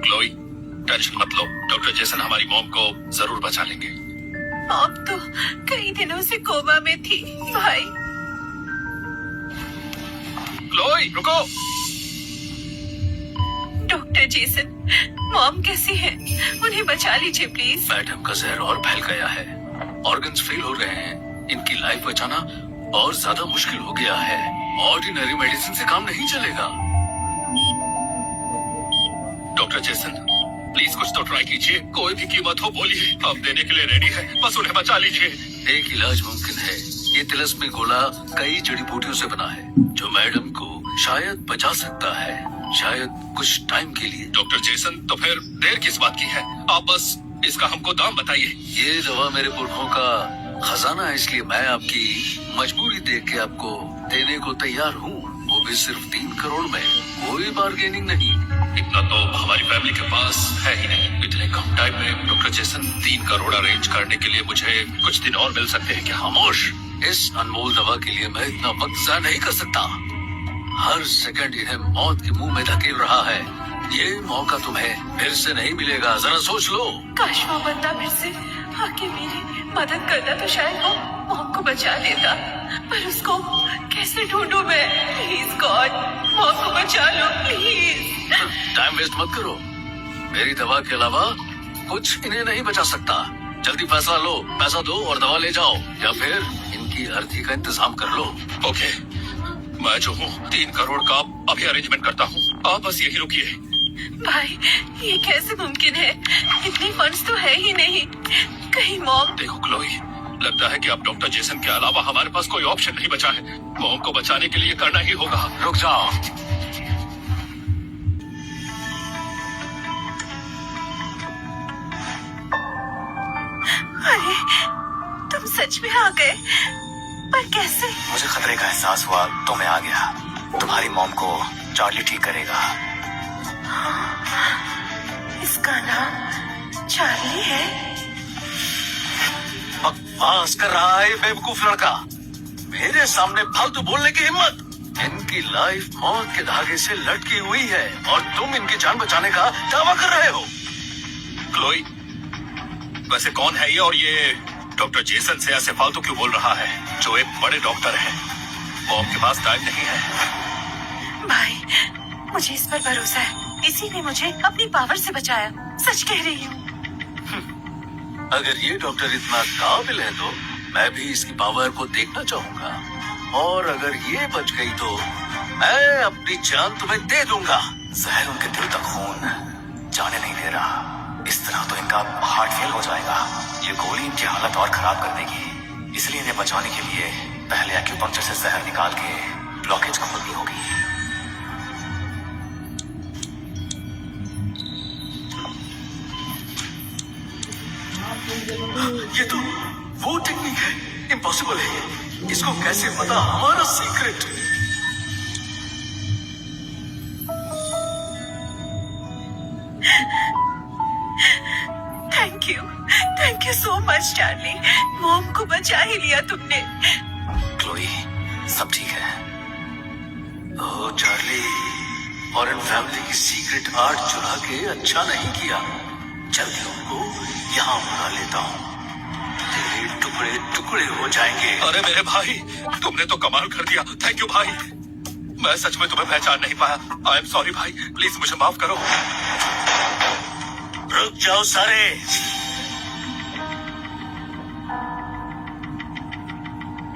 Chloe, tension मत लो। Doctor Jason हमारी mom को जरूर बचा लेंगे। मॉम तो कई दिनों से कोमा में थी भाई। क्लोई रुको। डॉक्टर जेसन, मॉम कैसी है? उन्हें बचा लीजिए प्लीज। मैडम का जहर और फैल गया है, ऑर्गन्स फेल हो रहे हैं। इनकी लाइफ बचाना और ज्यादा मुश्किल हो गया है। ऑर्डिनरी मेडिसिन से काम नहीं चलेगा। डॉक्टर जेसन प्लीज कुछ तो ट्राई कीजिए। कोई भी कीमत हो बोलिए, हम देने के लिए रेडी है। बस उन्हें बचा लीजिए। एक इलाज मुमकिन है। ये तिलस्मी गोला कई जड़ी बूटियों से बना है जो मैडम को शायद बचा सकता है, शायद कुछ टाइम के लिए। डॉक्टर जेसन तो फिर देर किस बात की है? आप बस इसका हमको दाम बताइए। ये दवा मेरे पुरखों का खजाना है, इसलिए मैं आपकी मजबूरी देख के आपको देने को तैयार हूँ, वो भी सिर्फ 3 करोड़ में। कोई बार्गेनिंग नहीं। इतना तो हमारी फैमिली के पास है ही नहीं। इतने कम टाइम में डॉक्टर जेसन 3 करोड़ अरेंज करने के लिए मुझे कुछ दिन और मिल सकते हैं क्या? खामोश। इस अनमोल दवा के लिए मैं इतना वक्त ज़ाया नहीं कर सकता। हर सेकंड इन्हें मौत के मुंह में धकेल रहा है। ये मौका तुम्हें फिर से नहीं मिलेगा, जरा सोच लो। काश वो बंदा फिर से आके मेरी मदद करता तो शायद वो मॉम को बचा लेता, पर उसको कैसे ढूंढूं मैं? प्लीज गॉड, मॉम को बचा लो प्लीज। टाइम वेस्ट मत करो। मेरी दवा के अलावा कुछ इन्हें नहीं बचा सकता। जल्दी फैसला लो, पैसा दो और दवा ले जाओ, या फिर इनकी अर्थी का इंतजाम कर लो। ओके, मैं जो हूँ 3 करोड़ का अभी अरेंजमेंट करता हूँ। आप बस यही रुकिए। भाई ये कैसे मुमकिन है? इतनी फंड्स तो है ही नहीं। कहीं मॉम। देखो क्लोई, लगता है कि अब डॉक्टर जेसन के अलावा हमारे पास कोई ऑप्शन नहीं बचा है। मॉम को बचाने के लिए करना ही होगा। रुक जाओ। अरे तुम सच में आ गए, पर कैसे? मुझे खतरे का एहसास हुआ तो मैं आ गया। तुम्हारी मॉम को चार्ली ठीक करेगा। इसका नाम चार्ली है? बकवास कर रहा है बेवकूफ लड़का। मेरे सामने फालतू बोलने की हिम्मत। इनकी लाइफ मौत के धागे से लटकी हुई है और तुम इनकी जान बचाने का दावा कर रहे हो। क्लोई, वैसे कौन है ये, और ये डॉक्टर जेसन से ऐसे फालतू क्यों बोल रहा है, जो एक बड़े डॉक्टर है? मॉम के पास टाइम नहीं है। भाई मुझे इस पर भरोसा है, इसी ने मुझे अपनी पावर से बचाया। सच कह रही हूँ। अगर ये डॉक्टर इतना काबिल है तो मैं भी इसकी पावर को देखना चाहूंगा, और अगर ये बच गई तो मैं अपनी जान तुम्हें दे दूंगा। जहर उनके दिल तक खून जाने नहीं दे रहा। इस तरह तो इनका हार्ट फेल हो जाएगा। ये गोली इनकी हालत और खराब कर देगी। इसलिए इन्हें बचाने के लिए पहले एक्यूपंक्चर से जहर निकाल के ब्लॉकेज खोलनी होगी। ये तो वो टेक्निक है। इम्पॉसिबल है ये। इसको कैसे पता हमारा secret? Thank you so much Charlie. Mom को बचा ही लिया तुमने। क्लोई, सब ठीक है। ओह चार्ली, और इन फैमिली की सीक्रेट आर्ट चुरा के अच्छा नहीं किया। जल्दी उनको यहाँ बुला लेता हूँ, तेरे टुकड़े टुकड़े हो जाएंगे। अरे मेरे भाई, तुमने तो कमाल कर दिया। थैंक यू भाई। मैं सच में तुम्हें पहचान नहीं पाया। आई एम सॉरी भाई, प्लीज मुझे माफ करो। रुक जाओ सारे।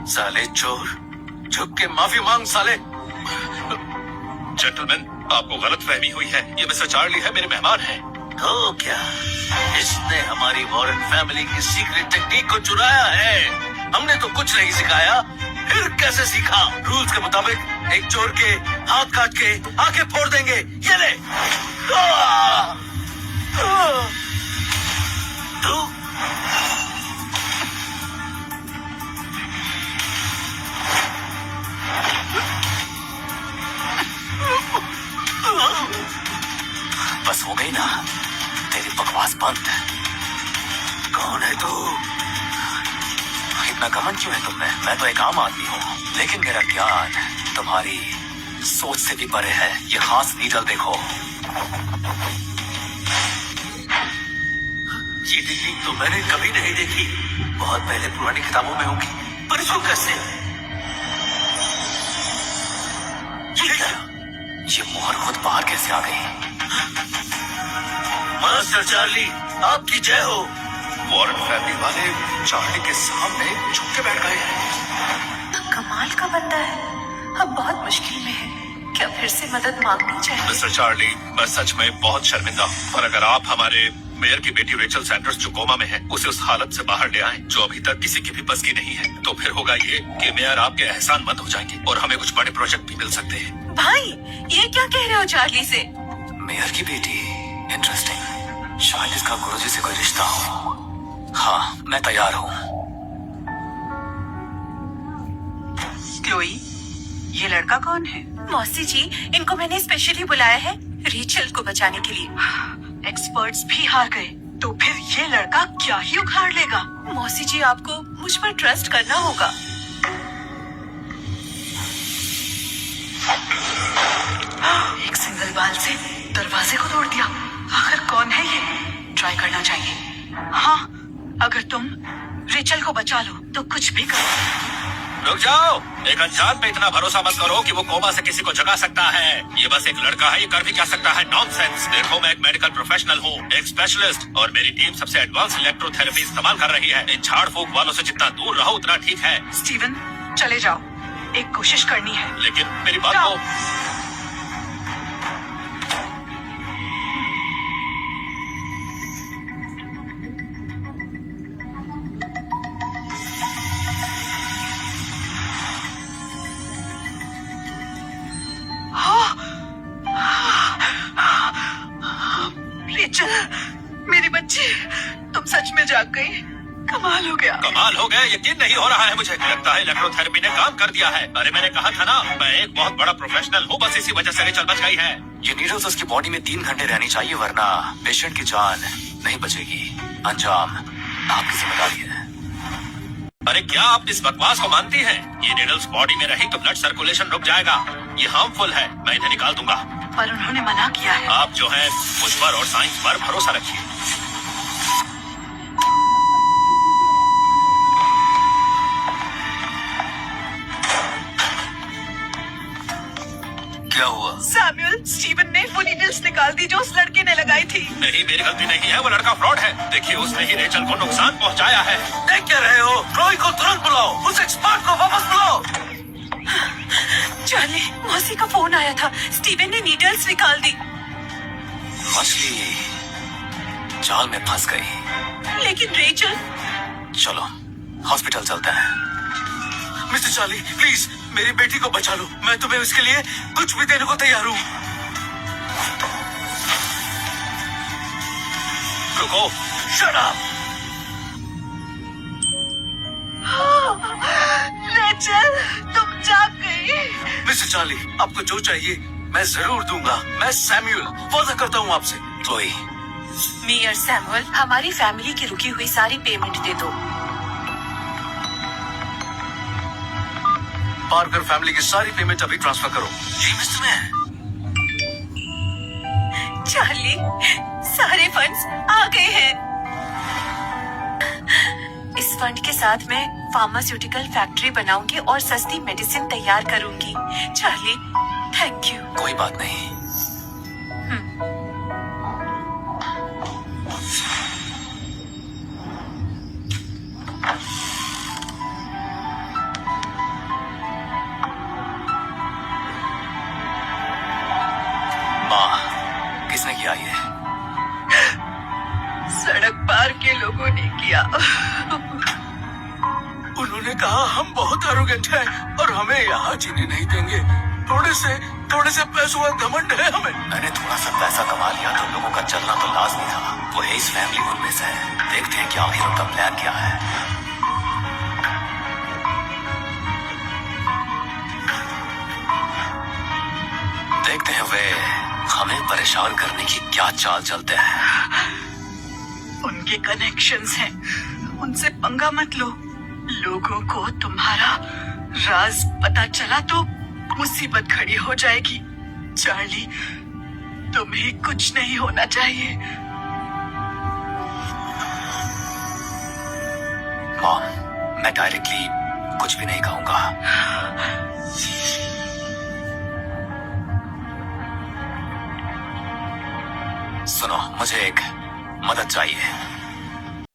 साले चोर, झुक के माफी मांग साले। जेंटलमैन, आपको गलत फहमी हुई है। ये मिस्टर चार्ली है, मेरे मेहमान हैं। तो क्या इसने हमारी वॉरेन फैमिली की सीक्रेट टेक्निक को चुराया है? हमने तो कुछ नहीं सिखाया, फिर कैसे सीखा? रूल्स के मुताबिक एक चोर के हाथ काट के आंखें फोड़ देंगे। ये ले। तू बस हो गई ना तेरी बकवास बंद। कौन है तू? इतना घमंड क्यों है तुम में? मैं तो एक आम आदमी हूँ, लेकिन मेरा ज्ञान तुम्हारी सोच से भी परे है। ये खास नीडल देखो। ये टेक्निक तो मैंने कभी नहीं देखी। बहुत पहले पुरानी किताबों में होगी, पर इसको कैसे? ये क्या? ये मोहर खुद बाहर कैसे आ गई? मास्टर चार्ली, आपकी जय हो। वॉरेन फैमिली वाले चार्ली के सामने झुक के बैठ गए हैं। कमाल का बंदा है। अब बहुत मुश्किल में है। क्या फिर से मदद मांगनी चाहिए? मिस्टर चार्ली, मैं सच में बहुत शर्मिंदा हूँ, पर अगर आप हमारे मेयर की बेटी रेचल सैंडर्स जो कोमा में है उसे उस हालत से बाहर ले आए जो अभी तक किसी की भी बस की नहीं है, तो फिर होगा ये कि मेयर आपके एहसानमंद हो जाएंगे और हमें कुछ बड़े प्रोजेक्ट भी मिल सकते हैं। भाई, ये क्या कह रहे हो चार्ली से? मेयर की बेटी? इंटरेस्टिंग। शायद इसका गुरुजी से कोई रिश्ता हो। हाँ, मैं तैयार हूँ। क्लोई, ये लड़का कौन है? मौसी जी, इनको मैंने स्पेशली बुलाया है रेचल को बचाने के लिए। एक्सपर्ट्स भी हार गए, तो फिर ये लड़का क्या ही उखाड़ लेगा? मौसी जी, आपको मुझ पर ट्रस्ट करना होगा। एक सिंगल बाल से दरवाजे को तोड़ दिया। आखिर कौन है ये? ट्राई करना चाहिए। हाँ, अगर तुम रेचल को बचा लो तो कुछ भी करो। रुक जाओ, एक अनजान पे इतना भरोसा मत करो कि वो कोमा से किसी को जगा सकता है। ये बस एक लड़का है, ये कर भी क्या सकता है? नॉनसेंस। देखो, मैं एक मेडिकल प्रोफेशनल हूँ, एक स्पेशलिस्ट, और मेरी टीम सबसे एडवांस इलेक्ट्रोथेरेपी इस्तेमाल कर रही है। इन झाड़ फूक वालों से जितना दूर रहो उतना ठीक है। स्टीवन, चले जाओ, एक कोशिश करनी है। लेकिन मेरी बात जाओ। को रेचल, मेरी बच्ची, तुम सच में जाग गई। कमाल हो गया। कमाल हो गया, यकीन नहीं हो रहा है मुझे। लगता है इलेक्ट्रोथेरेपी ने काम कर दिया है। अरे मैंने कहा था ना, मैं एक बहुत बड़ा प्रोफेशनल हूँ, बस इसी वजह से रेचल बच गई है। ये नीडल्स उसकी बॉडी में 3 घंटे रहनी चाहिए, वरना पेशेंट की जान नहीं बचेगी। अंजाम आपकी जिम्मेदारी है। अरे क्या आप इस बकवास को मानती हैं? ये नीडल्स बॉडी में रही तो ब्लड सर्कुलेशन रुक जाएगा। ये हार्मफुल है, मैं इन्हें निकाल दूंगा। पर उन्होंने मना किया है। आप जो है मुझ पर और साइंस पर भरोसा रखिए। क्या हुआ? सैमुअल, स्टीवन ने वो नीडल्स निकाल दी जो उस लड़के ने लगाई थी। नहीं, मेरी गलती नहीं है, वो लड़का फ्रॉड है। देखिए, उसने ही रेचल को नुकसान पहुंचाया है। देख क्या रहे हो? क्लोई को तुरंत बुलाओ, उस एक्सपर्ट को वापस बुलाओ। चार्ली, मौसी का फोन आया था, स्टीवन ने नीडल्स निकाल दी। मछली जाल में फंस गई। लेकिन रेचल। चलो हॉस्पिटल चलते हैं। मिस्टर चार्ली, प्लीज मेरी बेटी को बचा लो। मैं तुम्हें इसके लिए कुछ भी देने को तैयार हूँ। रुको। Shut up. रेचल, तुम जाग गई। मिस्टर चार्ली, आपको जो चाहिए मैं जरूर दूंगा। मैं सैमुअल वादा करता हूँ आपसे। क्लोई। मेयर सैमुअल, हमारी फैमिली की रुकी हुई सारी पेमेंट दे दो। पार्कर फैमिली की सारी पेमेंट अभी ट्रांसफर करो। जी मिस्टर मैन। चार्ली, सारे फंड्स आ गए हैं। इस फंड के साथ मैं फार्मास्यूटिकल फैक्ट्री बनाऊंगी और सस्ती मेडिसिन तैयार करूंगी। Charlie, thank you. कोई बात नहीं। माँ, किसने किया ये? सड़क पार के लोगों ने किया। उन्होंने कहा हम बहुत एरोगेंट हैं और हमें यहाँ जीने नहीं देंगे। थोड़े से पैसों का घमंड है हमें। मैंने थोड़ा सा पैसा कमा लिया तो लोगों का चलना तो लाजमी था। वो है इस फैमिली उनमें से है। देखते हैं कि आखिर उनका प्लान क्या है। देखते हैं वे हमें परेशान करने की क्या चाल चलते हैं। उनके कनेक्शंस हैं, उनसे पंगा मत लो। लोगों को तुम्हारा राज पता चला तो मुसीबत खड़ी हो जाएगी। चार्ली, तुम्हें कुछ नहीं होना चाहिए। मॉम, मैं डायरेक्टली कुछ भी नहीं कहूंगा। सुनो, मुझे एक मदद चाहिए।